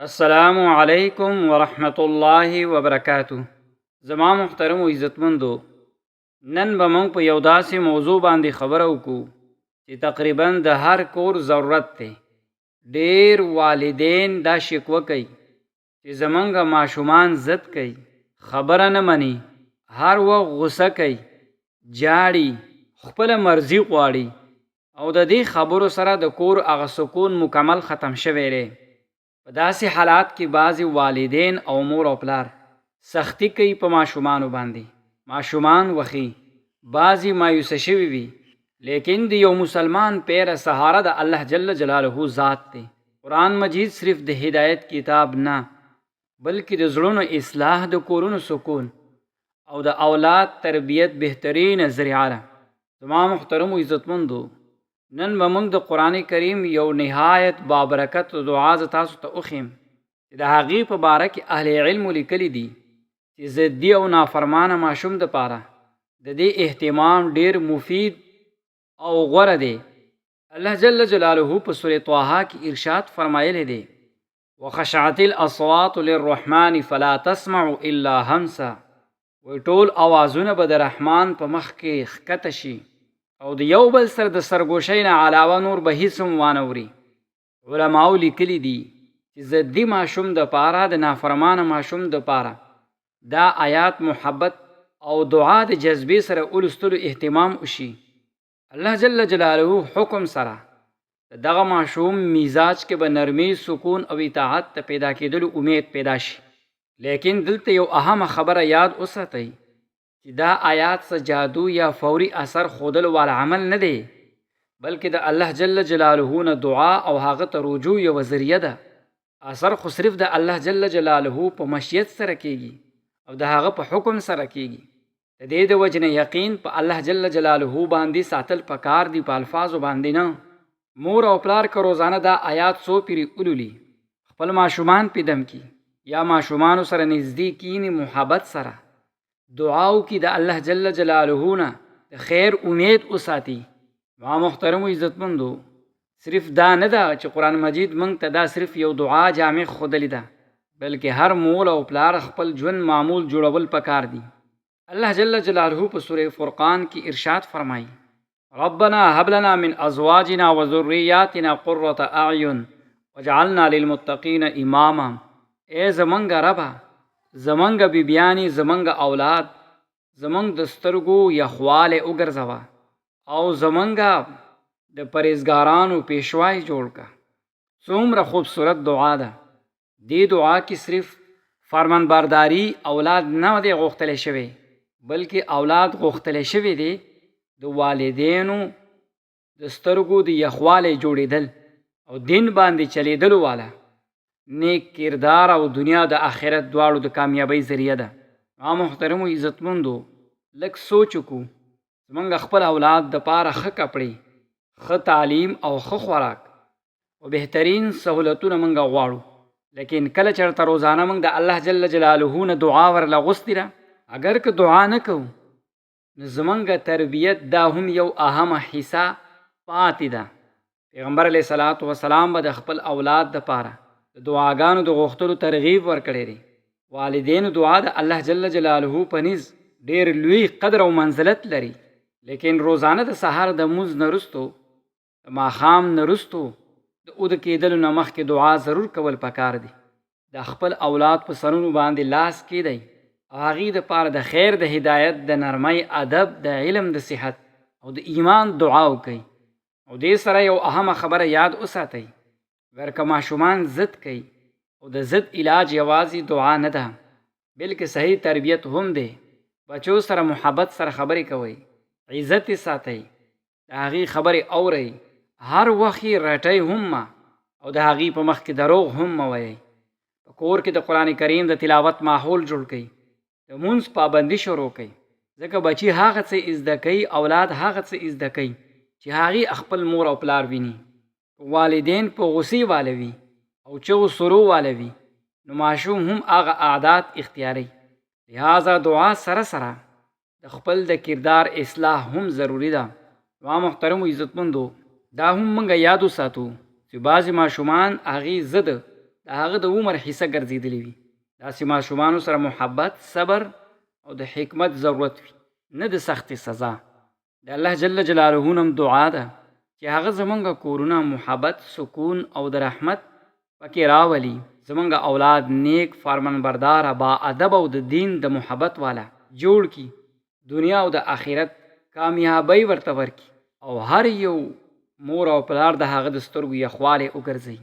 السلام علیکم ورحمۃ اللہ وبرکاتہ. زما محترم و عزتمندو، نن به موږ په یو داسې موضوع باندې خبره وکړو چې تقریبا د هر کور ضرورت دی. ډیر والدین دا شکوه کوي چې زمونږ ماشومان ضد کوي، خبره نه مني، هر وخت غوسه کوي، جاړي، خپله مرضي غواړي او د دې خبرو سره د کور هغه سکون مکمل ختم شوی دی. په داسې حالات کې بعضې والدین او مور او پلار سختی کوي په ماشومانو باندې. ماشومان وخی، بعضې مایوسه شوي وي، لیکن د یو مسلمان پیره سهاره د الله جل جلاله ذات دی. قرآن مجید صرف د هدایت کتاب نه بلکې د زړونو اصلاح، د کورونو سکون او د اولاد تربیت بهترین ذریعه ده. زما محترم و عزتمندو، نن به موږ د قرآن کریم یو نهایت بابرکت دعا ز تاسو ته وښیم چې د هغې په باره کې اهل علمو لیکلي دي چې ضدي او نافرمانه ماشوم دپاره د دې اهتمام ډیر مفید او غوره دی. الله جل جلاله په سورة طه کې ارشاد فرمایلی دی: وخشعت الاصوات للرحمن فلا تسمع الا همسا. وی ټول اوازونه به د رحمان په مخ کې ښکته شي او د یو بل سره د سرګوشۍ نه علاوه نور به هیڅ هم وانه وري. علماو لیکلي دي چې ضدي ماشوم دپاره، د نافرمانه ماشوم دپاره دا آیات محبت او دعا د جذبې سره ولستلو اهتمام وشي. الله جل جلاله حکم سره د دغه ماشوم مزاج کې به نرمي، سکون او اطاعت ته پیدا کېدلو امید پیدا شي. لیکن دلته یو اهمه خبره یاد وساتئ چې دا آیات څه جادو یا فوري اثر ښودلو والا عمل نه دی، بلکې د الله جل جلاله نه دعا او هغه ته رجوع یوه ذریعه ده. اثر خو صرف د الله جل جلاله په مشیت سره کیږي او د هغه په حکم سره کیږي. د دې د وجې نه یقین په الله جل جلاله باندې ساتل پکار دي، په الفاظو باندې نه. مور او پلار که روزانه دا آیات څو پیرې ولولي، خپل ماشومان پې دم کی یا ماشومانو سره نږدې کینی، محبت سره دعاو کی، د الله جل جلاله نه د خیر امید وساتي. ما محترم و عزتمندو، صرف دا نه ده چې قرآن مجید موږ ته دا صرف یو دعا جامع ښودلې ده، بلکې هر مول او پلار خپل ژوند معمول جوړول پکار دي. الله جل جلاله په سورة فرقان کې ارشاد فرمایي: ربنا هب لنا من ازواجنا وذرياتنا قرة اعین وجعلنا للمتقین اماما. ای زمونږ ربه، زمونږ بیبیانې، زمونږ اولاد زمونږ د سترګو یخوالی وګرځوه او زمونږ د پرهیزګارانو پیشوای جوړ که. څومره خوبصورت دعا ده. دې دعا کې صرف فرمانبرداري اولاد نه دی غوښتلی شوی، بلکې اولاد غوښتلی شوی دی د والدینو د سترګو د یخوالی جوړېدل او دین باندې چلیدلو والا نیک کردار او دنیا د آخرت دواړو د کامیابۍ ذریعه ده. ما محترم و عزتمندو، لږ سوچ وکړو، زمونږ خپل اولاد دپاره ښه کپړې، ښه تعلیم او ښه خوراک او بهترین سهولتونه موږ غواړو، لیکن کله چېرته روزانه موږ د الله جل جلاله نه دعا ورله غوستې ده. اگر که دعا نه کوو نو زمونږ تربیت دا هم یو اهمه حصه پاتې ده. پیغمبر علیه الصلاة وسلام به د خپل اولاد دپاره د دعاګانو د غوښتلو ترغیب ورکړی دی. والدینو دعا د الله جل جلاله په نزد ډېر لوی قدر او منزلت لري، لیکن روزانه د سهار د مونځ نه وروستو، د ماښام نه وروستو د اوده کېدلو نه مخکې دعا ضرور کول پکار دي. د خپل اولاد په سرونو باندې لاس کیدی او هغې دپاره د خیر، د هدایت، د نرمۍ، ادب، د علم، د صحت او د ایمان دعا وکئ. او دې سره یو اهمه خبره یاد وساتئ: اگر که ماشومان ضد کوي او د ضد علاج یوازې دعا نه ده، بلکې صحیح تربیت هم دی. بچو سره محبت سره خبرې کوئ، عزت یې ساتئ، د هغې خبرې اورئ، هر وخت یې رټئ هم مه او د هغې په مخ کې دروغ هم مه وایئ. په کور کې د قرآن کریم د تلاوت ماحول جوړ کړئ، د مونځ پابندي شروع کړئ، ځکه بچي هغه څه زده کوي، اولاد هغه څه زده کوي چې هغې خپل مور او پلار ویني. والدین په غصې والوي او چغو سرو والوي نو ماشوم هم هغه عادات اختیاروي. لہذا دعا سره سره د خپل د کردار اصلاح هم ضروری ده. ما محترم و عزتمندو، دا هم موږ یاد وساتو چې بعضې ماشومان هغې ضد د هغه د عمر حصه ګرځېدلې وي. داسې ماشومانو سره محبت، صبر او د حکمت ضرورت وي، نه د سختې سزا. د الله جل جلاله هم دعا ده چې هغه زمونږ کورونه محبت، سکون او د رحمت پکې راولي. زمونږ اولاد نیک، فرمانبرداره، با ادب او د دین د محبت والا جوړ کی. دنیا او د آخرت کامیابی ورته ورکي او هر یو مور او پلار د هغه د سترګو یخوالی وګرځوي.